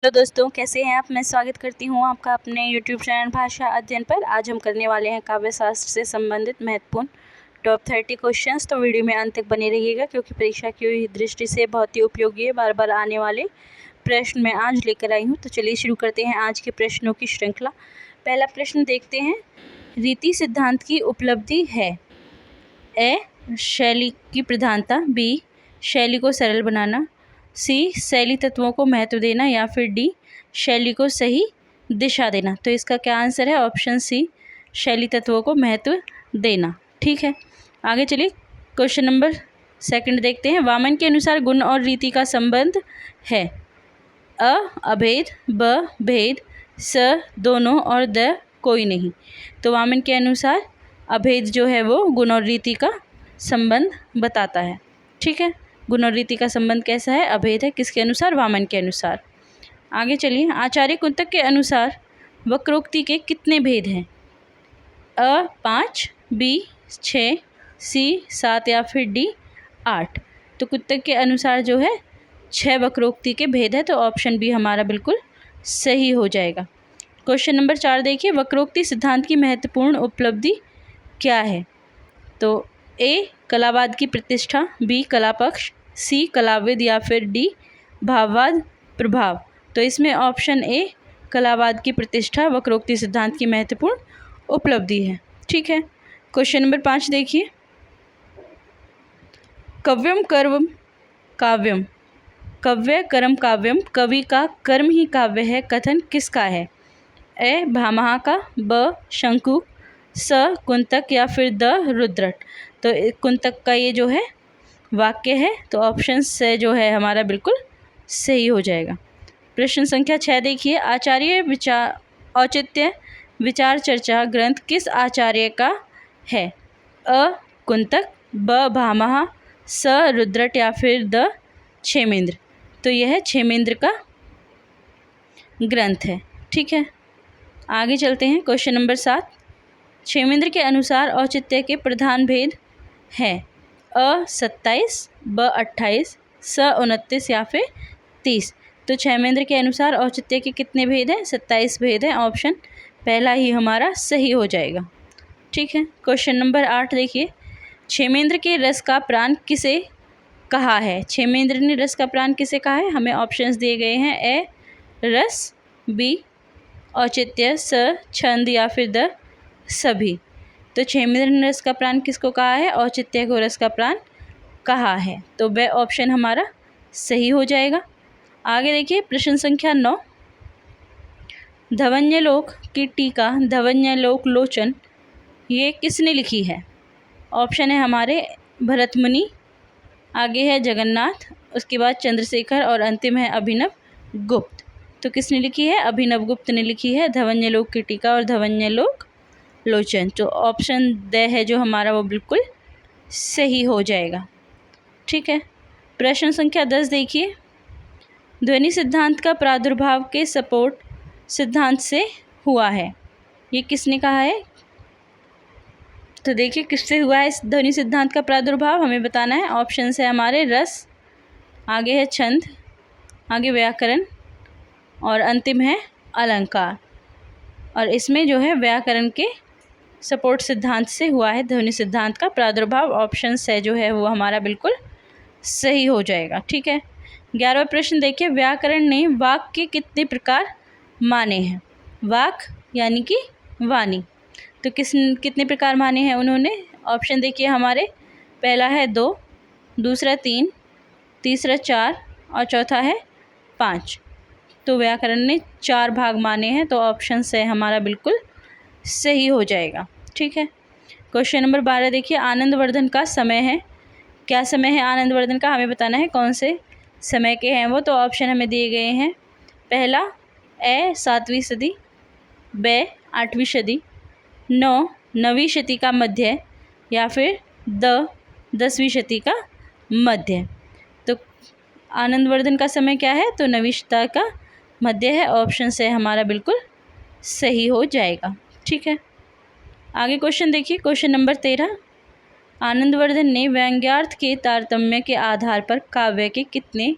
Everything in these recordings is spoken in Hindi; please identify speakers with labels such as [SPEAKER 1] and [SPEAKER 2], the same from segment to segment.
[SPEAKER 1] हेलो दोस्तों, कैसे हैं आप। मैं स्वागत करती हूं आपका अपने YouTube चैनल भाषा अध्ययन पर। आज हम करने वाले हैं काव्य शास्त्र से संबंधित महत्वपूर्ण टॉप 30 क्वेश्चंस। तो वीडियो में अंत तक बने रहिएगा क्योंकि परीक्षा की दृष्टि से बहुत ही उपयोगी है। बार बार आने वाले प्रश्न मैं आज लेकर आई हूँ। तो चलिए शुरू करते हैं आज के प्रश्नों की श्रृंखला। पहला प्रश्न देखते हैं। रीति सिद्धांत की उपलब्धि है। ए, शैली की प्रधानता। बी, शैली को सरल बनाना। सी, शैली तत्वों को महत्व देना। या फिर डी, शैली को सही दिशा देना। तो इसका क्या आंसर है? ऑप्शन सी, शैली तत्वों को महत्व देना। ठीक है, आगे चलिए क्वेश्चन नंबर सेकंड देखते हैं। वामन के अनुसार गुण और रीति का संबंध है। अ, अभेद। ब, भेद। स, दोनों। और द, कोई नहीं। तो वामन के अनुसार अभेद जो है वो गुण और रीति का संबंध बताता है। ठीक है, गुण और रीति का संबंध कैसा है? अभेद है। किसके अनुसार? वामन के अनुसार। आगे चलिए। आचार्य कुंतक के अनुसार वक्रोक्ति के कितने भेद हैं? अ, 5। बी, 6। सी, 7। या फिर डी, 8। तो कुंतक के अनुसार जो है 6 वक्रोक्ति के भेद है। तो ऑप्शन बी हमारा बिल्कुल सही हो जाएगा। क्वेश्चन नंबर 4 देखिए। वक्रोक्ति सिद्धांत की महत्वपूर्ण उपलब्धि क्या है? तो ए, कलावाद की प्रतिष्ठा। बी, कला पक्ष। सी, कलाविद। या फिर डी, भाववाद प्रभाव। तो इसमें ऑप्शन ए, कलावाद की प्रतिष्ठा वक्रोक्ति सिद्धांत की महत्वपूर्ण उपलब्धि है। ठीक है, क्वेश्चन नंबर 5 देखिए। कव्यम कर्म काव्यम। कव्य कर्म काव्यम। कवि का कर्म ही काव्य है, कथन किसका है? ए, भामहा का। ब, शंकु। स, कुंतक। या फिर द, रुद्रट। तो कुंतक का ये जो है वाक्य है। तो ऑप्शन से जो है हमारा बिल्कुल सही हो जाएगा। प्रश्न संख्या 6 देखिए। आचार्य विचार औचित्य विचार चर्चा ग्रंथ किस आचार्य का है? अ, कुंतक। ब, भामहा। स, रुद्रट। या फिर द, क्षेमेंद्र। तो यह क्षेमेंद्र का ग्रंथ है। ठीक है, आगे चलते हैं। Question number 7। क्षेमेंद्र के अनुसार औचित्य के प्रधान भेद हैं। अ, 27। ब, 28। स, 29। या फिर 30। तो क्षेमेंद्र के अनुसार औचित्य के कितने भेद हैं? 27 भेद हैं। ऑप्शन पहला ही हमारा सही हो जाएगा। ठीक है, क्वेश्चन नंबर 8 देखिए। क्षेमेंद्र के रस का प्राण किसे कहा है? क्षेमेंद्र ने रस का प्राण किसे कहा है? हमें ऑप्शंस दिए गए हैं। ए, रस। बी, औचित्य। स, छंद। या फिर द, सभी। तो क्षेमेंद्र ने रस का प्राण किसको कहा है? औचित्य को रस का प्राण कहा है। तो वह ऑप्शन हमारा सही हो जाएगा। आगे देखिए प्रश्न संख्या 9। धवन्यलोक की टीका धवन्यलोक लोचन ये किसने लिखी है? ऑप्शन है हमारे भरत मुनि, आगे है जगन्नाथ, उसके बाद चंद्रशेखर और अंतिम है अभिनव गुप्त। तो किसने लिखी है? अभिनव गुप्त ने लिखी है धवन्यलोक की टीका और धवन्यलोक लोचन। तो ऑप्शन द है जो हमारा वो बिल्कुल सही हो जाएगा। ठीक है, प्रश्न संख्या 10 देखिए। ध्वनि सिद्धांत का प्रादुर्भाव के सपोर्ट सिद्धांत से हुआ है, ये किसने कहा है? तो देखिए किससे हुआ है इस ध्वनि सिद्धांत का प्रादुर्भाव, हमें बताना है। ऑप्शन है हमारे रस, आगे है छंद, आगे व्याकरण और अंतिम है अलंकार। और इसमें जो है व्याकरण के सपोर्ट सिद्धांत से हुआ है ध्वनि सिद्धांत का प्रादुर्भाव। ऑप्शन से जो है वो हमारा बिल्कुल सही हो जाएगा। ठीक है, 11वां प्रश्न देखिए। व्याकरण ने वाक के कितने प्रकार माने हैं? वाक यानी कि वाणी। तो कितने प्रकार माने हैं उन्होंने? ऑप्शन देखिए हमारे, पहला है 2, दूसरा 3, तीसरा 4 और चौथा है 5। तो व्याकरण ने 4 भाग माने हैं। तो ऑप्शन से हमारा बिल्कुल सही हो जाएगा। ठीक है, क्वेश्चन नंबर 12 देखिए। आनंदवर्धन का समय है, क्या समय है आनंदवर्धन का? हमें बताना है कौन से समय के हैं वो। तो ऑप्शन हमें दिए गए हैं। पहला ए, 7वीं सदी। ब, 8वीं सदी। 9वीं शती का मध्य। या फिर द, 10वीं शती का मध्य। तो आनंदवर्धन का समय क्या है? तो 9वीं शती का मध्य है। ऑप्शन से हमारा बिल्कुल सही हो जाएगा। ठीक है, आगे क्वेश्चन देखिए। Question number 13। आनंदवर्धन ने व्यंग्यार्थ के तारतम्य के आधार पर काव्य के कितने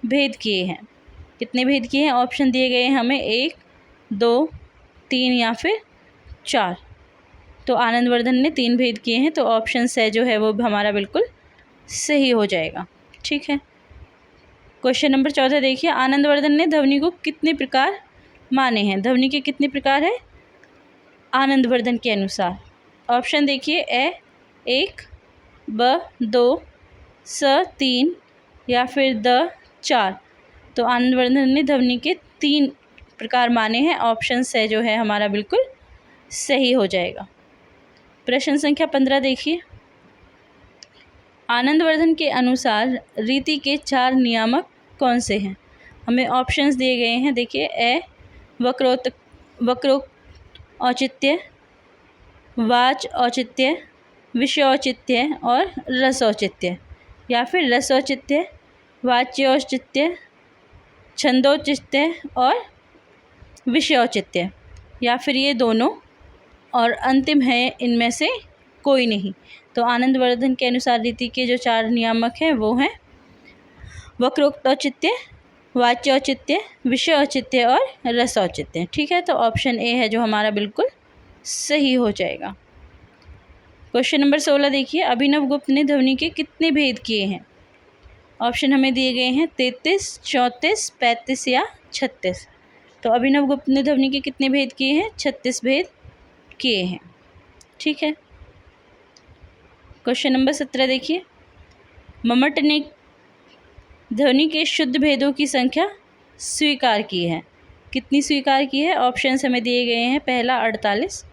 [SPEAKER 1] भेद किए हैं? कितने भेद किए हैं? ऑप्शन दिए गए हैं हमें 1, 2, 3 या फिर 4। तो आनंदवर्धन ने 3 भेद किए हैं, तो ऑप्शन से जो है वो हमारा बिल्कुल सही हो जाएगा। ठीक है। क्वेश्चन नंबर 14 देखिए, आनंदवर्धन ने ध्वनि को कितने प्रकार माने हैं? ध्वनि के कितने प्रकार है आनंदवर्धन के अनुसार? ऑप्शन देखिए, ए 1, ब 2, स 3 या फिर द 4। तो आनंदवर्धन ने ध्वनि के 3 प्रकार माने हैं। ऑप्शन से जो है हमारा बिल्कुल सही हो जाएगा। प्रश्न संख्या 15 देखिए, आनंदवर्धन के अनुसार रीति के 4 नियामक कौन से हैं? हमें ऑप्शंस दिए गए हैं। देखिए, ए वक्रोक्त औचित्य, वाच औचित्य, विषय औचित्य और रस औचित्य, या फिर रस औचित्य, वाच्य औचित्य, छंदोचित्य और विषय औचित्य, या फिर ये दोनों और अंतिम है इनमें से कोई नहीं। तो आनंदवर्धन के अनुसार रीति के जो 4 नियामक हैं वो हैं वक्रोक्त औचित्य, वाच्य औचित्य, विषय औचित्य और रस औचित्य। ठीक है। तो ऑप्शन ए है जो हमारा बिल्कुल सही हो जाएगा। क्वेश्चन नंबर 16 देखिए, अभिनव गुप्त ने ध्वनि के कितने भेद किए हैं? ऑप्शन हमें दिए गए हैं 33, 34, 35 या 36। तो अभिनव गुप्त ने ध्वनि के कितने भेद किए हैं? 36 भेद किए हैं। ठीक है। क्वेश्चन नंबर 17 देखिए, मम्मट ने ध्वनि के शुद्ध भेदों की संख्या स्वीकार की है। कितनी स्वीकार की है? ऑप्शन हमें दिए गए हैं। पहला 48,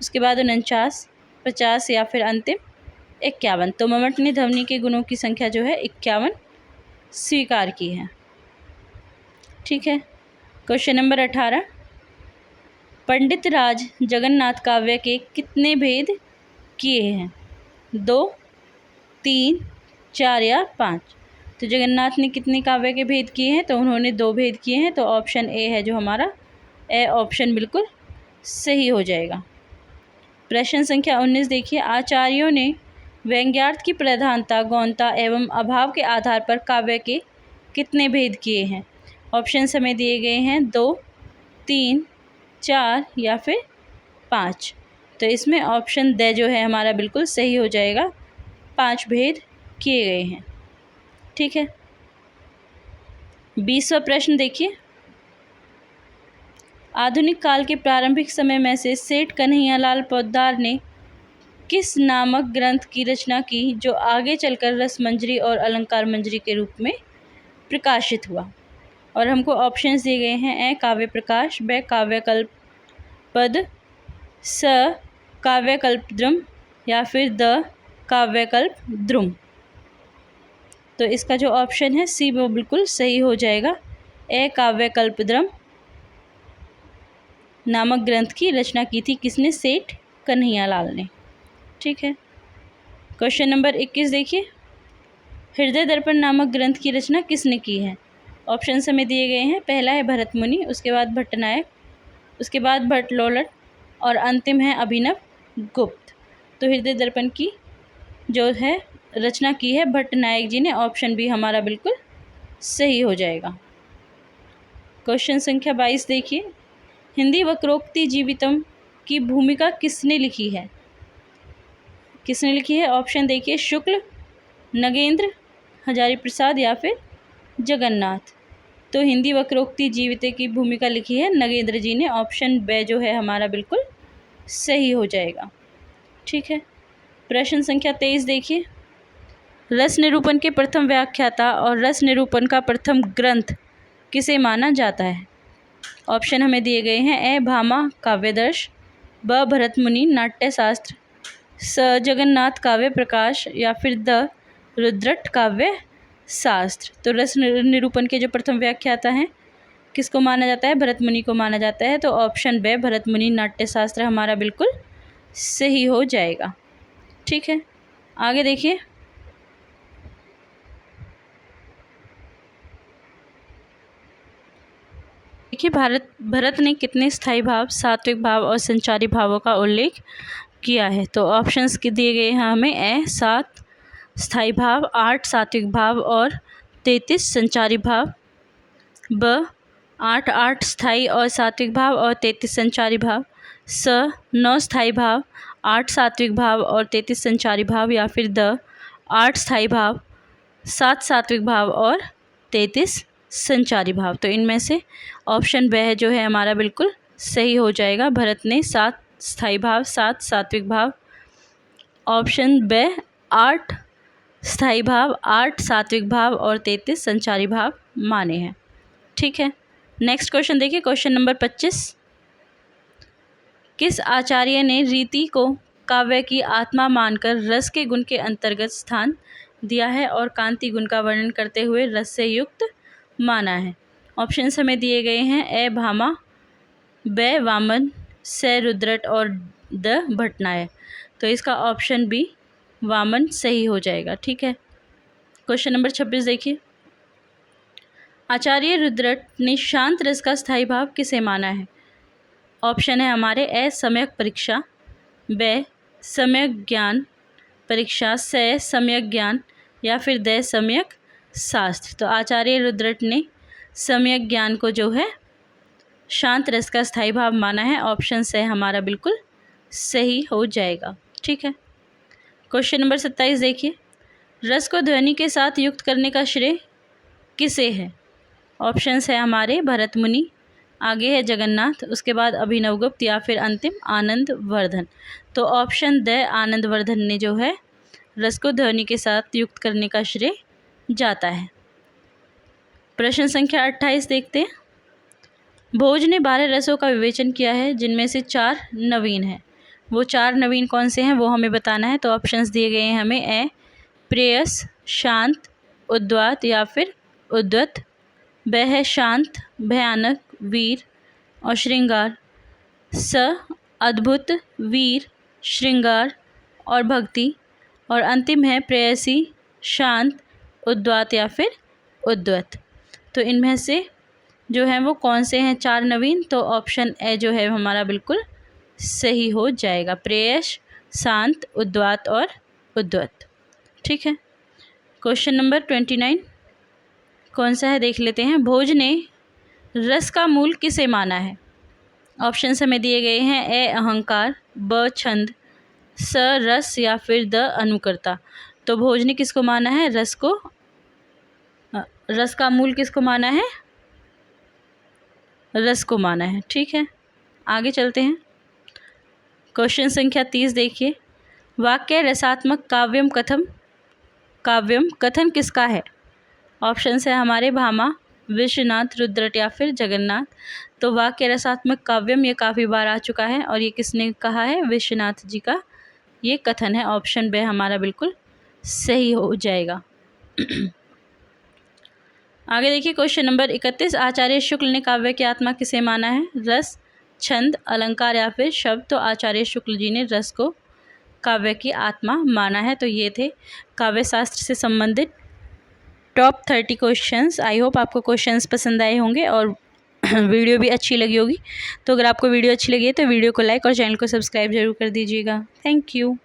[SPEAKER 1] उसके बाद 49, 50 या फिर अंतिम 51। तो मम्मट ने ध्वनि के गुणों की संख्या जो है 51 स्वीकार की है। ठीक है। क्वेश्चन नंबर 18, पंडित राज जगन्नाथ काव्य के कितने भेद किए हैं? 2, 3, 4 या 5। तो जगन्नाथ ने कितने काव्य के भेद किए हैं? तो उन्होंने 2 भेद किए हैं। तो ऑप्शन ए है जो हमारा, ए ऑप्शन बिल्कुल सही हो जाएगा। प्रश्न संख्या 19 देखिए, आचार्यों ने व्यंग्यार्थ की प्रधानता, गौणता एवं अभाव के आधार पर काव्य के कितने भेद किए हैं? ऑप्शन हमें दिए गए हैं 2, 3, 4 या फिर 5। तो इसमें ऑप्शन द जो है हमारा बिल्कुल सही हो जाएगा। 5 भेद किए गए हैं। ठीक है। 20वां प्रश्न देखिए, आधुनिक काल के प्रारंभिक समय में से सेठ कन्हैयालाल पोद्दार ने किस नामक ग्रंथ की रचना की जो आगे चलकर रसमंजरी और अलंकार मंजरी के रूप में प्रकाशित हुआ? और हमको ऑप्शंस दिए गए हैं। ए काव्य प्रकाश, ब काव्यकल्प पद, स काव्यकल्पद्रुम या फिर द काव्यकल्पद्रुम। तो इसका जो ऑप्शन है सी वो बिल्कुल सही हो जाएगा। ए काव्यकल्पद्रुम नामक ग्रंथ की रचना की थी किसने? सेठ कन्हैयालाल ने। ठीक है। क्वेश्चन नंबर 21 देखिए, हृदय दर्पण नामक ग्रंथ की रचना किसने की है? ऑप्शन हमें दिए गए हैं। पहला है भरत मुनि, उसके बाद भट्टनायक, उसके बाद भट्टलोलट और अंतिम है अभिनव गुप्त। तो हृदय दर्पण की जो है रचना की है भट्टनायक जी ने। ऑप्शन बी हमारा बिल्कुल सही हो जाएगा। क्वेश्चन संख्या 22 देखिए, हिंदी वक्रोक्ति जीवितम की भूमिका किसने लिखी है? किसने लिखी है? ऑप्शन देखिए, शुक्ल, नगेंद्र, हजारी प्रसाद या फिर जगन्नाथ। तो हिंदी वक्रोक्ति जीविते की भूमिका लिखी है नगेंद्र जी ने। ऑप्शन बे जो है हमारा बिल्कुल सही हो जाएगा। ठीक है। प्रश्न संख्या 23 देखिए, रस निरूपण के प्रथम व्याख्याता और रस निरूपण का प्रथम ग्रंथ किसे माना जाता है? ऑप्शन हमें दिए गए हैं। ए भामा काव्यदर्श, ब भरतमुनि नाट्यशास्त्र, स जगन्नाथ काव्य प्रकाश या फिर द रुद्रट काव्य शास्त्र। तो रस निरूपण के जो प्रथम व्याख्याता हैं किसको माना जाता है? भरतमुनि को माना जाता है। तो ऑप्शन बे भरतमुनि नाट्यशास्त्र हमारा बिल्कुल सही हो जाएगा। ठीक है। आगे देखिए, भरत ने कितने स्थायी भाव, सात्विक भाव और संचारी भावों का उल्लेख किया है? तो ऑप्शंस के दिए गए हैं हमें। ए 7 स्थायी भाव, 8 सात्विक भाव और 33 संचारी भाव। ब 8 8 स्थायी और सात्विक भाव और 33 संचारी भाव, स 9 स्थायी भाव 8 सात्विक भाव और 33 संचारी भाव, या फिर द 8 स्थायी भाव 7 सात्विक भाव और 33 संचारी भाव। तो इनमें से ऑप्शन ब जो है हमारा बिल्कुल सही हो जाएगा। भरत ने 7 स्थायी भाव 7 सात्विक भाव, ऑप्शन ब 8 स्थायी भाव 8 सात्विक भाव और 33 संचारी भाव माने हैं। ठीक है, नेक्स्ट क्वेश्चन देखिए, क्वेश्चन नंबर 25। किस आचार्य ने रीति को काव्य की आत्मा मानकर रस के गुण के अंतर्गत स्थान दिया है और कांति गुण का वर्णन करते हुए रस से युक्त माना है? ऑप्शंस हमें दिए गए हैं, ए भामा, ब वामन, से रुद्रट और द भट्टनाय। तो इसका ऑप्शन बी वामन सही हो जाएगा। ठीक है, क्वेश्चन नंबर 26 देखिए। आचार्य रुद्रट ने शांत रस का स्थायी भाव किसे माना है? ऑप्शन है हमारे, ए सम्यक परीक्षा, ब सम्यक ज्ञान परीक्षा, से सम्यक ज्ञान, या फिर द सम्यक शास्त्र। तो आचार्य रुद्रट ने सम्यक ज्ञान को जो है शांत रस का स्थायी भाव माना है। ऑप्शन से हमारा बिल्कुल सही हो जाएगा। ठीक है, क्वेश्चन नंबर 27 देखिए। रस को ध्वनि के साथ युक्त करने का श्रेय किसे है? ऑप्शंस है हमारे, भरत मुनि, आगे है जगन्नाथ, उसके बाद अभिनवगुप्त, या फिर अंतिम आनंद वर्धन। तो ऑप्शन द आनंद वर्धन ने जो है रस को ध्वनि के साथ युक्त करने का श्रेय जाता है। प्रश्न संख्या 28 देखते हैं। भोज ने 12 रसों का विवेचन किया है, जिनमें से 4 नवीन हैं। वो 4 नवीन कौन से हैं वो हमें बताना है। तो ऑप्शंस दिए गए हैं हमें, ए प्रेयस, शांत, उद्वात, या फिर उद्वत। ब है शांत, भयानक, वीर और श्रृंगार। स अद्भुत, वीर, श्रृंगार और भक्ति। और अंतिम है प्रेयसी, शांत, उद्वात या फिर उद्वत। तो इनमें से जो है वो कौन से हैं 4 नवीन? तो ऑप्शन ए जो है हमारा बिल्कुल सही हो जाएगा, प्रेयस, शांत, उद्वात और उद्वत। ठीक है, क्वेश्चन नंबर 29 कौन सा है देख लेते हैं। भोज ने रस का मूल किसे माना है? ऑप्शन हमें दिए गए हैं, ए अहंकार, ब छंद, स रस, या फिर द अनुकर्ता। तो भोज ने किसको माना है? रस को, रस का मूल किसको माना है? रस को माना है। ठीक है, आगे चलते हैं। क्वेश्चन संख्या 30 देखिए। वाक्य रसात्मक काव्यम कथन किसका है? ऑप्शन है हमारे, भामा, विश्वनाथ, रुद्रट या फिर जगन्नाथ। तो वाक्य रसात्मक काव्यम ये काफ़ी बार आ चुका है और ये किसने कहा है? विश्वनाथ जी का ये कथन है। ऑप्शन बे हमारा बिल्कुल सही हो जाएगा। आगे देखिए, क्वेश्चन नंबर 31। आचार्य शुक्ल ने काव्य की आत्मा किसे माना है? रस, छंद, अलंकार या फिर शब्द। तो आचार्य शुक्ल जी ने रस को काव्य की आत्मा माना है। तो ये थे काव्य शास्त्र से संबंधित टॉप 30 क्वेश्चंस। आई होप आपको क्वेश्चंस पसंद आए होंगे और वीडियो भी अच्छी लगी होगी। तो अगर आपको वीडियो अच्छी लगी है तो वीडियो को लाइक और चैनल को सब्सक्राइब जरूर कर दीजिएगा। Thank you.